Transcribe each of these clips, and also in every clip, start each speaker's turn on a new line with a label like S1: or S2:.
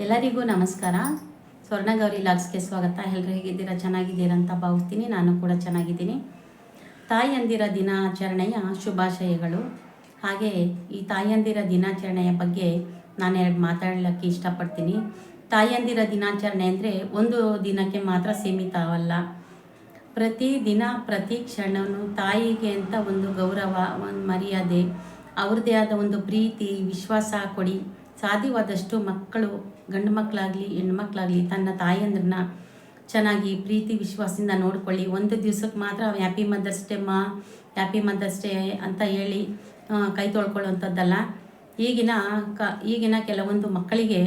S1: ಎಲ್ಲರಿಗೂ ನಮಸ್ಕಾರ. ಸ್ವರ್ಣಗೌರಿ ಲಾಗ್ಸ್ಗೆ ಸ್ವಾಗತ. ಎಲ್ಲರೂ ಹೇಗಿದ್ದೀರಾ? ಚೆನ್ನಾಗಿದ್ದೀರಾ ಅಂತ ಭಾವಿಸ್ತೀನಿ. ನಾನು ಕೂಡ ಚೆನ್ನಾಗಿದ್ದೀನಿ. ತಾಯಂದಿರ ದಿನಾಚರಣೆಯ ಶುಭಾಶಯಗಳು. ಹಾಗೆ ಈ ತಾಯಂದಿರ ದಿನಾಚರಣೆಯ ಬಗ್ಗೆ ನಾನು ಎರಡು ಮಾತಾಡಲಿಕ್ಕೆ ಇಷ್ಟಪಡ್ತೀನಿ. ತಾಯಂದಿರ ದಿನಾಚರಣೆ ಅಂದರೆ ಒಂದು ದಿನಕ್ಕೆ ಮಾತ್ರ ಸೀಮಿತವಲ್ಲ. ಪ್ರತಿ ದಿನ ಪ್ರತಿ ಕ್ಷಣವೂ ತಾಯಿಗೆ ಅಂತ ಒಂದು ಗೌರವ, ಒಂದು ಮರ್ಯಾದೆ, ಅವ್ರದ್ದೇ ಆದ ಒಂದು ಪ್ರೀತಿ ವಿಶ್ವಾಸ ಕೊಡಿ. ಸಾಧ್ಯವಾದಷ್ಟು ಮಕ್ಕಳು, ಗಂಡು ಮಕ್ಕಳಾಗಲಿ ಹೆಣ್ಮಕ್ಳಾಗಲಿ, ತನ್ನ ತಾಯಂದ್ರನ್ನ ಚೆನ್ನಾಗಿ ಪ್ರೀತಿ ವಿಶ್ವಾಸದಿಂದ ನೋಡ್ಕೊಳ್ಳಿ. ಒಂದು ದಿವ್ಸಕ್ಕೆ ಮಾತ್ರ happy mother's day happy mother's day ಅಂತ ಹೇಳಿ ಕೈ ತೊಳ್ಕೊಳ್ಳೋವಂಥದ್ದಲ್ಲ. ಈಗಿನ ಕೆಲವೊಂದು ಮಕ್ಕಳಿಗೆ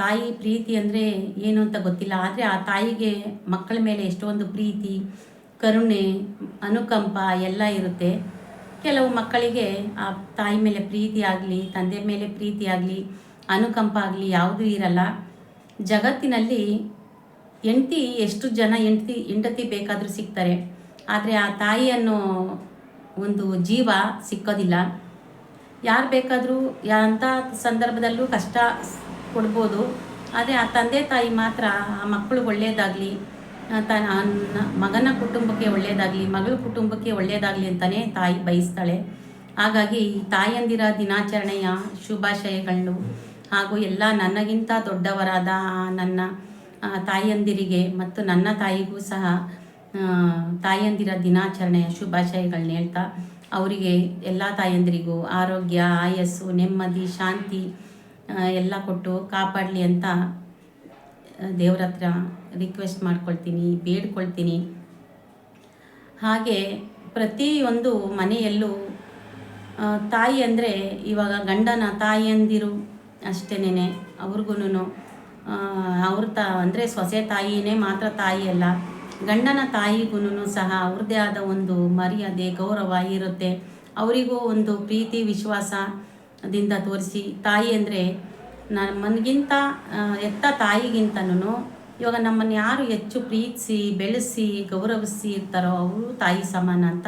S1: ತಾಯಿ ಪ್ರೀತಿ ಅಂದರೆ ಏನು ಅಂತ ಗೊತ್ತಿಲ್ಲ. ಆದರೆ ಆ ತಾಯಿಗೆ ಮಕ್ಕಳ ಮೇಲೆ ಎಷ್ಟೊಂದು ಪ್ರೀತಿ, ಕರುಣೆ, ಅನುಕಂಪ ಎಲ್ಲ ಇರುತ್ತೆ. ಕೆಲವು ಮಕ್ಕಳಿಗೆ ಆ ತಾಯಿ ಮೇಲೆ ಪ್ರೀತಿ ಆಗಲಿ, ತಂದೆ ಮೇಲೆ ಪ್ರೀತಿ ಆಗಲಿ, ಅನುಕಂಪ ಆಗಲಿ ಯಾವುದೂ ಇರಲ್ಲ. ಜಗತ್ತಿನಲ್ಲಿ ಎಷ್ಟು ಜನ ಹೆಂಡತಿ ಬೇಕಾದರೂ ಸಿಗ್ತಾರೆ, ಆದರೆ ಆ ತಾಯಿ ಅನ್ನೋ ಒಂದು ಜೀವ ಸಿಕ್ಕೋದಿಲ್ಲ. ಯಾರು ಬೇಕಾದರೂ ಅಂಥ ಸಂದರ್ಭದಲ್ಲೂ ಕಷ್ಟ ಕೊಡ್ಬೋದು. ಆದರೆ ಆ ತಂದೆ ತಾಯಿ ಮಾತ್ರ ಆ ಮಕ್ಕಳು ಒಳ್ಳೆಯದಾಗಲಿ, ತನ್ನ ಮಗನ ಕುಟುಂಬಕ್ಕೆ ಒಳ್ಳೆಯದಾಗಲಿ, ಮಗಳ ಕುಟುಂಬಕ್ಕೆ ಒಳ್ಳೆಯದಾಗಲಿ ಅಂತಲೇ ತಾಯಿ ಬಯಸ್ತಾಳೆ. ಹಾಗಾಗಿ ಈ ತಾಯಂದಿರ ದಿನಾಚರಣೆಯ ಶುಭಾಶಯಗಳು ಹಾಗೂ ಎಲ್ಲ ನನಗಿಂತ ದೊಡ್ಡವರಾದ ನನ್ನ ತಾಯಂದಿರಿಗೆ ಮತ್ತು ನನ್ನ ತಾಯಿಗೂ ಸಹ ತಾಯಂದಿರ ದಿನಾಚರಣೆಯ ಶುಭಾಶಯಗಳನ್ನ ಹೇಳ್ತಾ, ಅವರಿಗೆ ಎಲ್ಲ ತಾಯಂದಿರಿಗೂ ಆರೋಗ್ಯ, ಆಯಸ್ಸು, ನೆಮ್ಮದಿ, ಶಾಂತಿ ಎಲ್ಲ ಕೊಟ್ಟು ಕಾಪಾಡಲಿ ಅಂತ ದೇವ್ರ ಹತ್ರ ರಿಕ್ವೆಸ್ಟ್ ಮಾಡ್ಕೊಳ್ತೀನಿ, ಬೇಡ್ಕೊಳ್ತೀನಿ. ಹಾಗೆ ಪ್ರತಿಯೊಂದು ಮನೆಯಲ್ಲೂ ತಾಯಿ ಅಂದರೆ ಇವಾಗ ಗಂಡನ ತಾಯಿಯಂದಿರು ಅಷ್ಟೇನೆ, ಅವ್ರಿಗೂ ಅಂದರೆ ಸೊಸೆ ತಾಯಿನೇ ಮಾತ್ರ ತಾಯಿ ಅಲ್ಲ, ಗಂಡನ ತಾಯಿಗೂ ಸಹ ಅವ್ರದ್ದೇ ಆದ ಒಂದು ಮರ್ಯಾದೆ, ಗೌರವ ಇರುತ್ತೆ. ಅವರಿಗೂ ಒಂದು ಪ್ರೀತಿ ವಿಶ್ವಾಸದಿಂದ ತೋರಿಸಿ, ತಾಯಿ ಅಂದರೆ ನಮ್ಮನಿಗಿಂತ ಎತ್ತ ತಾಯಿಗಿಂತನೂ ಇವಾಗ ನಮ್ಮನ್ನು ಯಾರು ಹೆಚ್ಚು ಪ್ರೀತಿಸಿ ಬೆಳೆಸಿ ಗೌರವಿಸಿ ಇರ್ತಾರೋ ಅವರು ತಾಯಿ ಸಮಾನ ಅಂತ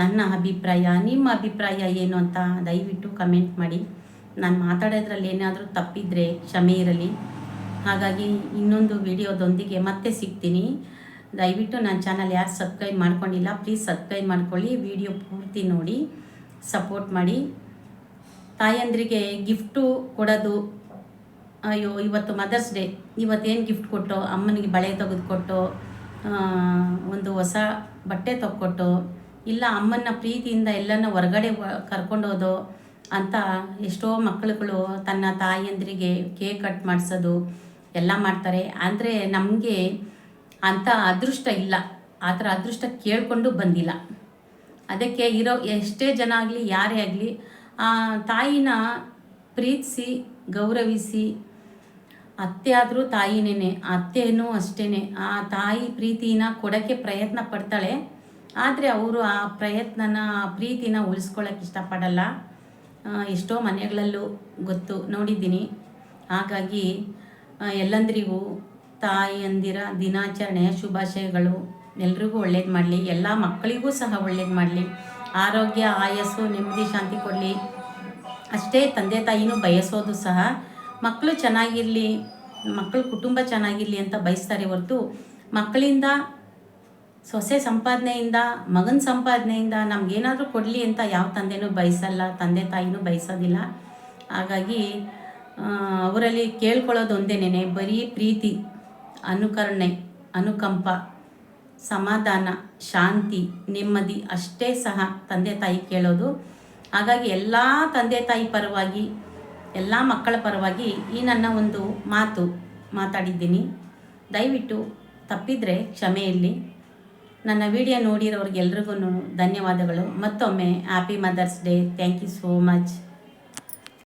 S1: ನನ್ನ ಅಭಿಪ್ರಾಯ. ನಿಮ್ಮ ಅಭಿಪ್ರಾಯ ಏನು ಅಂತ ದಯವಿಟ್ಟು ಕಮೆಂಟ್ ಮಾಡಿ. ನಾನು ಮಾತಾಡೋದ್ರಲ್ಲಿ ಏನಾದರೂ ತಪ್ಪಿದರೆ ಕ್ಷಮೆ ಇರಲಿ. ಹಾಗಾಗಿ ಇನ್ನೊಂದು ವಿಡಿಯೋದೊಂದಿಗೆ ಮತ್ತೆ ಸಿಗ್ತೀನಿ. ದಯವಿಟ್ಟು ನನ್ನ ಚಾನಲ್ ಯಾರು ಸಬ್ಸ್ಕ್ರೈಬ್ ಮಾಡ್ಕೊಂಡಿಲ್ಲ, ಪ್ಲೀಸ್ ಸಬ್ಸ್ಕ್ರೈಬ್ ಮಾಡ್ಕೊಳ್ಳಿ. ವಿಡಿಯೋ ಪೂರ್ತಿ ನೋಡಿ ಸಪೋರ್ಟ್ ಮಾಡಿ. ತಾಯಂದ್ರಿಗೆ ಗಿಫ್ಟು ಕೊಡೋದು, ಅಯ್ಯೋ ಇವತ್ತು ಮದರ್ಸ್ ಡೇ, ಇವತ್ತೇನು ಗಿಫ್ಟ್ ಕೊಟ್ಟೋ, ಅಮ್ಮನಿಗೆ ಬಳೆ ತೆಗೆದುಕೊಟ್ಟು, ಒಂದು ಹೊಸ ಬಟ್ಟೆ ತೊಗೊಟ್ಟು, ಇಲ್ಲ ಅಮ್ಮನ ಪ್ರೀತಿಯಿಂದ ಎಲ್ಲನ ಹೊರಗಡೆ ಕರ್ಕೊಂಡೋದು ಅಂತ ಎಷ್ಟೋ ಮಕ್ಕಳುಗಳು ತನ್ನ ತಾಯಿಯಂದ್ರಿಗೆ ಕೇಕ್ ಕಟ್ ಮಾಡಿಸೋದು ಎಲ್ಲ ಮಾಡ್ತಾರೆ. ಅಂದರೆ ನಮಗೆ ಅಂಥ ಅದೃಷ್ಟ ಇಲ್ಲ, ಆ ಥರ ಅದೃಷ್ಟ ಕೇಳಿಕೊಂಡು ಬಂದಿಲ್ಲ. ಅದಕ್ಕೆ ಎಷ್ಟೇ ಜನ ಆಗಲಿ, ಯಾರೇ ಆಗಲಿ, ಆ ತಾಯಿನ ಪ್ರೀತಿಸಿ ಗೌರವಿಸಿ, ಅತ್ತೆ ಆದರೂ ತಾಯಿನೇ, ಅತ್ತೆನೂ ಅಷ್ಟೇ ಆ ತಾಯಿ ಪ್ರೀತಿನ ಕೊಡೋಕ್ಕೆ ಪ್ರಯತ್ನ ಪಡ್ತಾಳೆ. ಆದರೆ ಅವರು ಆ ಪ್ರಯತ್ನನ, ಆ ಪ್ರೀತಿನ ಉಳಿಸ್ಕೊಳ್ಳೋಕೆ ಇಷ್ಟಪಡಲ್ಲ. ಎಷ್ಟೋ ಮನೆಗಳಲ್ಲೂ ನೋಡಿದ್ದೀನಿ. ಹಾಗಾಗಿ ಎಲ್ಲಂದ್ರಿಗೂ ತಾಯಂದಿರ ದಿನಾಚರಣೆಯ ಶುಭಾಶಯಗಳು. ಎಲ್ರಿಗೂ ಒಳ್ಳೇದು ಮಾಡಲಿ, ಎಲ್ಲ ಮಕ್ಕಳಿಗೂ ಸಹ ಒಳ್ಳೇದು ಮಾಡಲಿ, ಆರೋಗ್ಯ, ಆಯಸ್ಸು, ನೆಮ್ಮದಿ, ಶಾಂತಿ ಕೊಡಲಿ. ಅಷ್ಟೇ ತಂದೆ ತಾಯಿನೂ ಬಯಸೋದು ಸಹ ಮಕ್ಕಳು ಚೆನ್ನಾಗಿರಲಿ, ಮಕ್ಕಳ ಕುಟುಂಬ ಚೆನ್ನಾಗಿರಲಿ ಅಂತ ಬಯಸ್ತಾರೆ ಹೊರತು ಮಕ್ಕಳಿಂದ, ಸೊಸೆ ಸಂಪಾದನೆಯಿಂದ, ಮಗನ ಸಂಪಾದನೆಯಿಂದ ನಮಗೇನಾದರೂ ಕೊಡಲಿ ಅಂತ ಯಾವ ತಂದೆನೂ ಬಯಸಲ್ಲ, ತಂದೆ ತಾಯಿನೂ ಬಯಸೋದಿಲ್ಲ. ಹಾಗಾಗಿ ಅವರಲ್ಲಿ ಕೇಳ್ಕೊಳ್ಳೋದು ಒಂದೇನೇ, ಬರೀ ಪ್ರೀತಿ, ಅನುಕರಣೆ, ಅನುಕಂಪ, ಸಮಾಧಾನ, ಶಾಂತಿ, ನೆಮ್ಮದಿ ಅಷ್ಟೇ ಸಹ ತಂದೆ ತಾಯಿ ಕೇಳೋದು. ಹಾಗಾಗಿ ಎಲ್ಲ ತಂದೆ ತಾಯಿ ಪರವಾಗಿ, ಎಲ್ಲ ಮಕ್ಕಳ ಪರವಾಗಿ ಈ ನನ್ನ ಒಂದು ಮಾತಾಡಿದ್ದೀನಿ. ದಯವಿಟ್ಟು ತಪ್ಪಿದರೆ ಕ್ಷಮೆ ಇರಲಿ. ನನ್ನ ವಿಡಿಯೋ ನೋಡಿರೋರಿಗೆಲ್ರಿಗೂ ಧನ್ಯವಾದಗಳು. ಮತ್ತೊಮ್ಮೆ happy mother's day. Thank you so much.